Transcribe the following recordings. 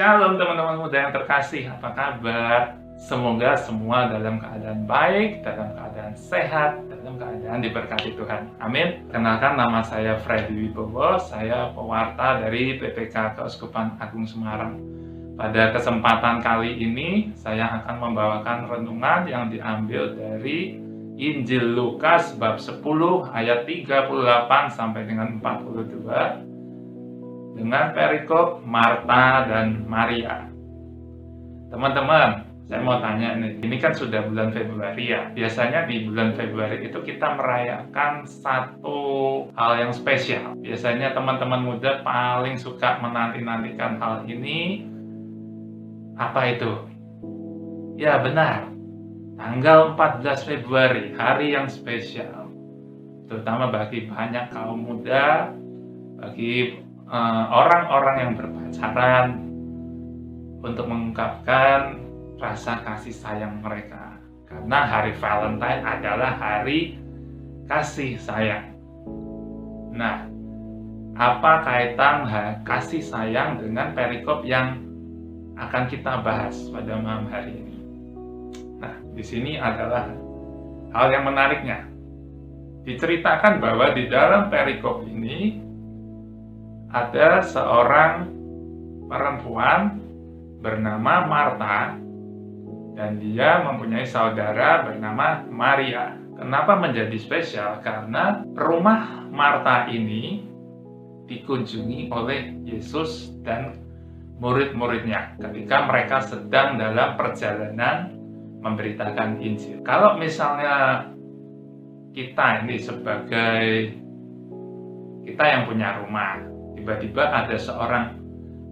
Shalom teman-teman muda yang terkasih, apa kabar? Semoga semua dalam keadaan baik, dalam keadaan sehat, dalam keadaan diberkati Tuhan. Amin. Kenalkan, nama saya Freddy Wibowo, saya pewarta dari PPK Keuskupan Agung Semarang. Pada kesempatan kali ini, saya akan membawakan renungan yang diambil dari Injil Lukas bab 10 ayat 38 sampai dengan 42 dengan perikop Marta dan Maria. Teman-teman, saya mau tanya nih, ini kan sudah bulan Februari ya. Biasanya di bulan Februari itu kita merayakan satu hal yang spesial. Biasanya teman-teman muda paling suka menanti-nantikan hal ini. Apa itu? Ya benar, tanggal 14 Februari, hari yang spesial. Terutama bagi banyak kaum muda, bagi orang-orang yang berpacaran, untuk mengungkapkan rasa kasih sayang mereka. Karena hari Valentine adalah hari kasih sayang. Nah, apa kaitan kasih sayang dengan perikop yang akan kita bahas pada malam hari ini? Nah, di sini adalah hal yang menariknya. Diceritakan bahwa di dalam perikop ini ada seorang perempuan bernama Marta dan dia mempunyai saudara bernama Maria. Kenapa menjadi spesial? Karena rumah Marta ini dikunjungi oleh Yesus dan murid-muridnya ketika mereka sedang dalam perjalanan memberitakan Injil. Kalau misalnya kita ini sebagai kita yang punya rumah, tiba-tiba ada seorang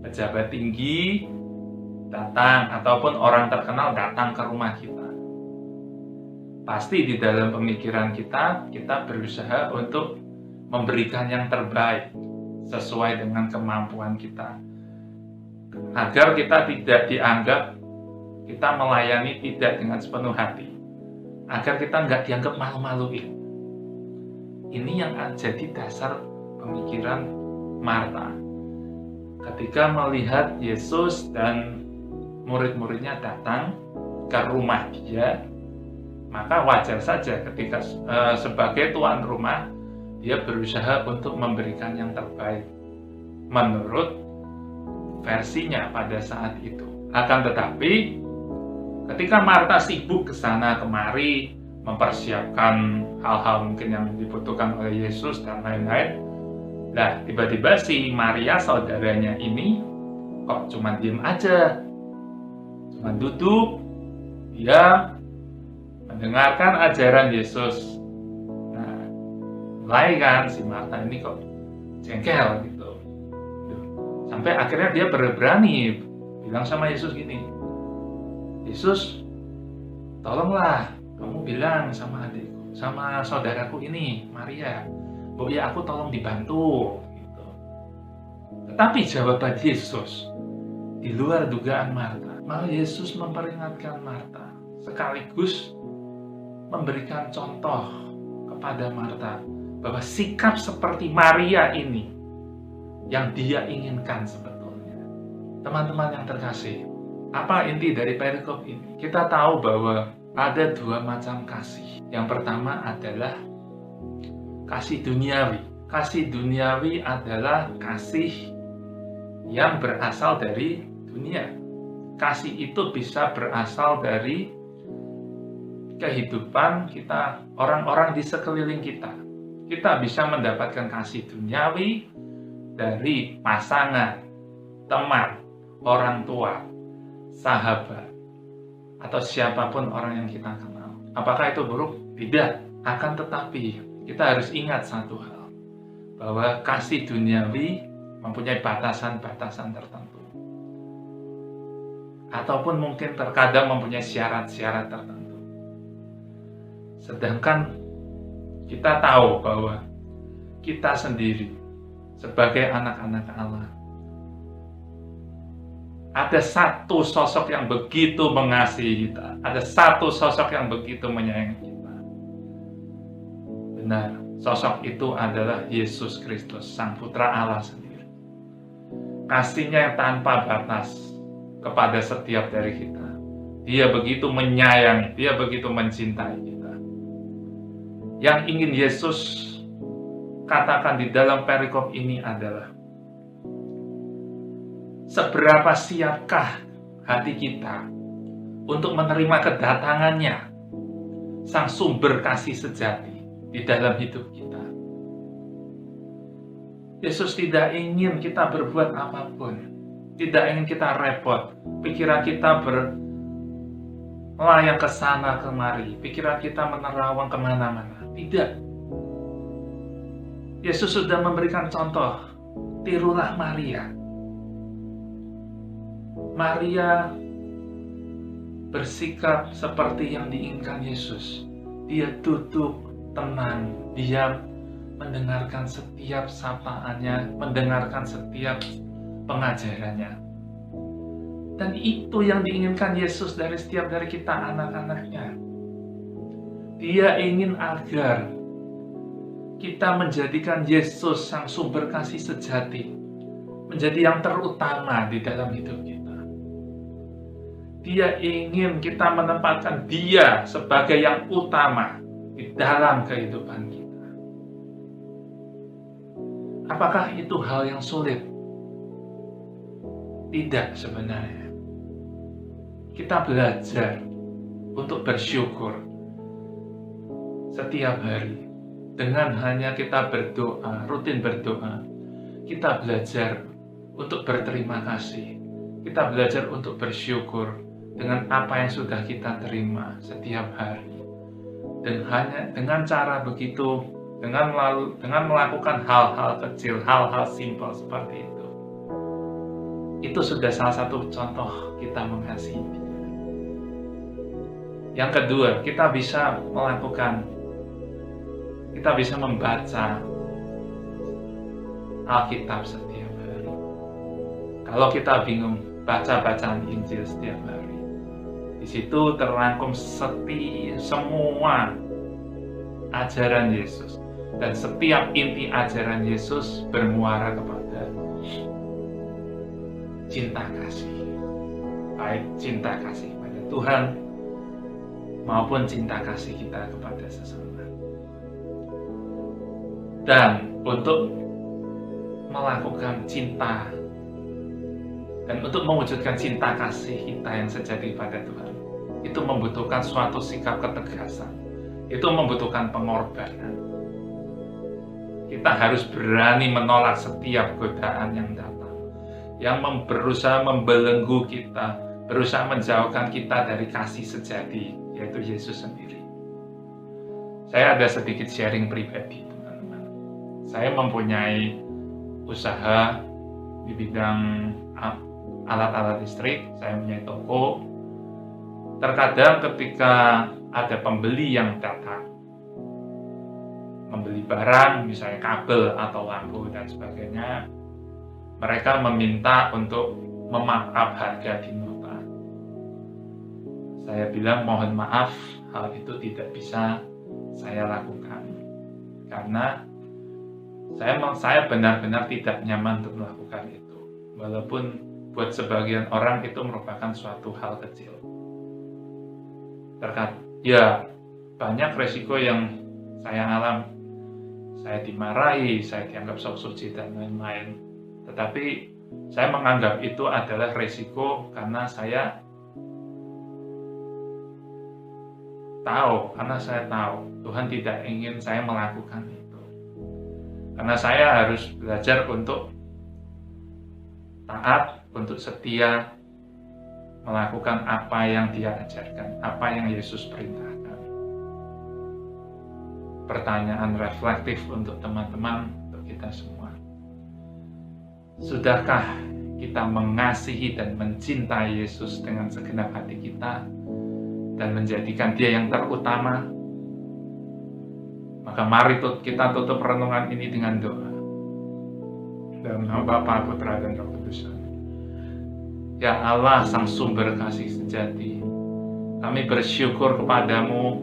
pejabat tinggi datang ataupun orang terkenal datang ke rumah kita. Pasti di dalam pemikiran kita berusaha untuk memberikan yang terbaik sesuai dengan kemampuan kita. Agar kita tidak dianggap kita melayani tidak dengan sepenuh hati. Agar kita nggak dianggap malu-maluin. Ini yang jadi dasar pemikiran Marta ketika melihat Yesus dan murid-muridnya datang ke rumah dia, maka wajar saja ketika sebagai tuan rumah dia berusaha untuk memberikan yang terbaik menurut versinya pada saat itu. Akan tetapi ketika Marta sibuk ke sana kemari mempersiapkan hal-hal mungkin yang dibutuhkan oleh Yesus dan lain-lain, nah, tiba-tiba si Maria saudaranya ini kok cuma diem aja, cuma duduk, dia mendengarkan ajaran Yesus. Nah, mulai kan si Marta ini kok jengkel gitu. Sampai akhirnya dia berani bilang sama Yesus gini, Yesus, tolonglah kamu bilang sama adikku, sama saudaraku ini, Maria, bahwa ya aku tolong dibantu gitu. Tetapi jawaban Yesus di luar dugaan Marta. Malah Yesus memperingatkan Marta sekaligus memberikan contoh kepada Marta bahwa sikap seperti Maria ini yang dia inginkan sebetulnya. Teman-teman yang terkasih, apa inti dari perikop ini? Kita tahu bahwa ada dua macam kasih. Yang pertama adalah kasih duniawi. Kasih duniawi adalah kasih yang berasal dari dunia. Kasih itu bisa berasal dari kehidupan kita, orang-orang di sekeliling kita. Kita bisa mendapatkan kasih duniawi dari pasangan, teman, orang tua, sahabat, atau siapapun orang yang kita kenal. Apakah itu buruk? Tidak. Akan tetapi kita harus ingat satu hal, bahwa kasih duniawi mempunyai batasan-batasan tertentu. Ataupun mungkin terkadang mempunyai syarat-syarat tertentu. Sedangkan kita tahu bahwa kita sendiri sebagai anak-anak Allah, ada satu sosok yang begitu mengasihi kita, ada satu sosok yang begitu menyayangi kita. Benar, sosok itu adalah Yesus Kristus, Sang Putra Allah sendiri. Kasihnya yang tanpa batas, kepada setiap dari kita. Dia begitu menyayangi, dia begitu mencintai kita. Yang ingin Yesus katakan di dalam perikop ini adalah, seberapa siapkah hati kita untuk menerima kedatangannya, sang sumber kasih sejati di dalam hidup kita. Yesus tidak ingin kita berbuat apapun, tidak ingin kita repot, pikiran kita melayang ke sana kemari, pikiran kita menerawang kemana-mana. Tidak. Yesus sudah memberikan contoh, tirulah Maria. Maria bersikap seperti yang diinginkan Yesus. Dia duduk, tenang, diam, mendengarkan setiap sapaannya, mendengarkan setiap pengajarannya. Dan itu yang diinginkan Yesus dari setiap dari kita anak-anaknya. Dia ingin agar kita menjadikan Yesus sang sumber kasih sejati menjadi yang terutama di dalam hidup kita. Dia ingin kita menempatkan Dia sebagai yang utama di dalam kehidupan kita. Apakah itu hal yang sulit? Tidak sebenarnya. Kita belajar untuk bersyukur setiap hari. Dengan hanya kita berdoa, rutin berdoa, kita belajar untuk berterima kasih. Kita belajar untuk bersyukur dengan apa yang sudah kita terima setiap hari. Dan hanya dengan cara begitu, dengan melakukan hal-hal kecil, hal-hal simpel seperti itu sudah salah satu contoh kita mengasihi Dia. Yang kedua, kita bisa membaca Alkitab setiap hari. Kalau kita bingung, baca bacaan Injil setiap hari. Di situ terangkum semua ajaran Yesus. Dan setiap inti ajaran Yesus bermuara kepada cinta kasih. Baik cinta kasih pada Tuhan maupun cinta kasih kita kepada sesama. Dan untuk melakukan cinta dan untuk mewujudkan cinta kasih kita yang sejati pada Tuhan, itu membutuhkan suatu sikap ketegasan, itu membutuhkan pengorbanan. Kita harus berani menolak setiap godaan yang datang, yang berusaha membelenggu kita, berusaha menjauhkan kita dari kasih sejati, yaitu Yesus sendiri. Saya ada sedikit sharing pribadi. Saya mempunyai usaha di bidang alat-alat listrik, saya mempunyai toko. Terkadang ketika ada pembeli yang datang, membeli barang, misalnya kabel atau lampu dan sebagainya, mereka meminta untuk memarkup harga di nota. Saya bilang mohon maaf, hal itu tidak bisa saya lakukan, karena saya benar-benar tidak nyaman untuk melakukan itu. Walaupun buat sebagian orang itu merupakan suatu hal kecil. Banyak resiko yang saya alami. Saya dimarahi, saya dianggap sok suci dan lain-lain. Tetapi saya menganggap itu adalah resiko karena saya tahu Tuhan tidak ingin saya melakukan itu. Karena saya harus belajar untuk taat, untuk setia, melakukan apa yang Dia ajarkan, apa yang Yesus perintahkan. Pertanyaan reflektif untuk teman-teman, untuk kita semua. Sudahkah kita mengasihi dan mencintai Yesus dengan segenap hati kita dan menjadikan Dia yang terutama? Maka mari kita tutup renungan ini dengan doa. Dalam nama Bapa, Putra, dan Roh Kudus. Ya Allah, sang sumber kasih sejati, kami bersyukur kepadamu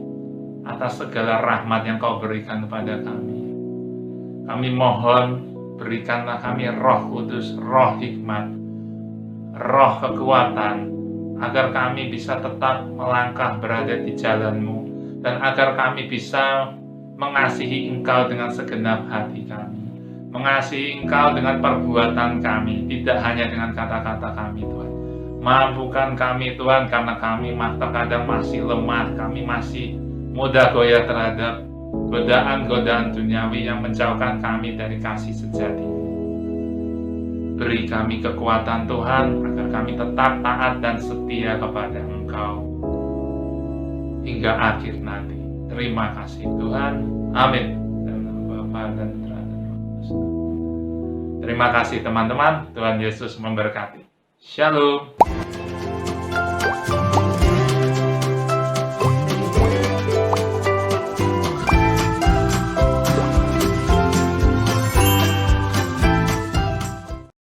atas segala rahmat yang Kau berikan kepada kami. Kami mohon, berikanlah kami Roh Kudus, roh hikmat, roh kekuatan, agar kami bisa tetap melangkah berada di jalan-Mu, dan agar kami bisa mengasihi Engkau dengan segenap hati kami, mengasihi Engkau dengan perbuatan kami, tidak hanya dengan kata-kata kami, Tuhan. Mampukan kami, Tuhan, karena kami terkadang masih lemah, kami masih mudah goyah terhadap godaan-godaan duniawi yang menjauhkan kami dari kasih sejati. Beri kami kekuatan, Tuhan, agar kami tetap taat dan setia kepada Engkau hingga akhir nanti. Terima kasih, Tuhan. Amin. Dalam nama Bapa dan Putra dan Roh Kudus. Terima kasih, teman-teman. Tuhan Yesus memberkati. Shalom.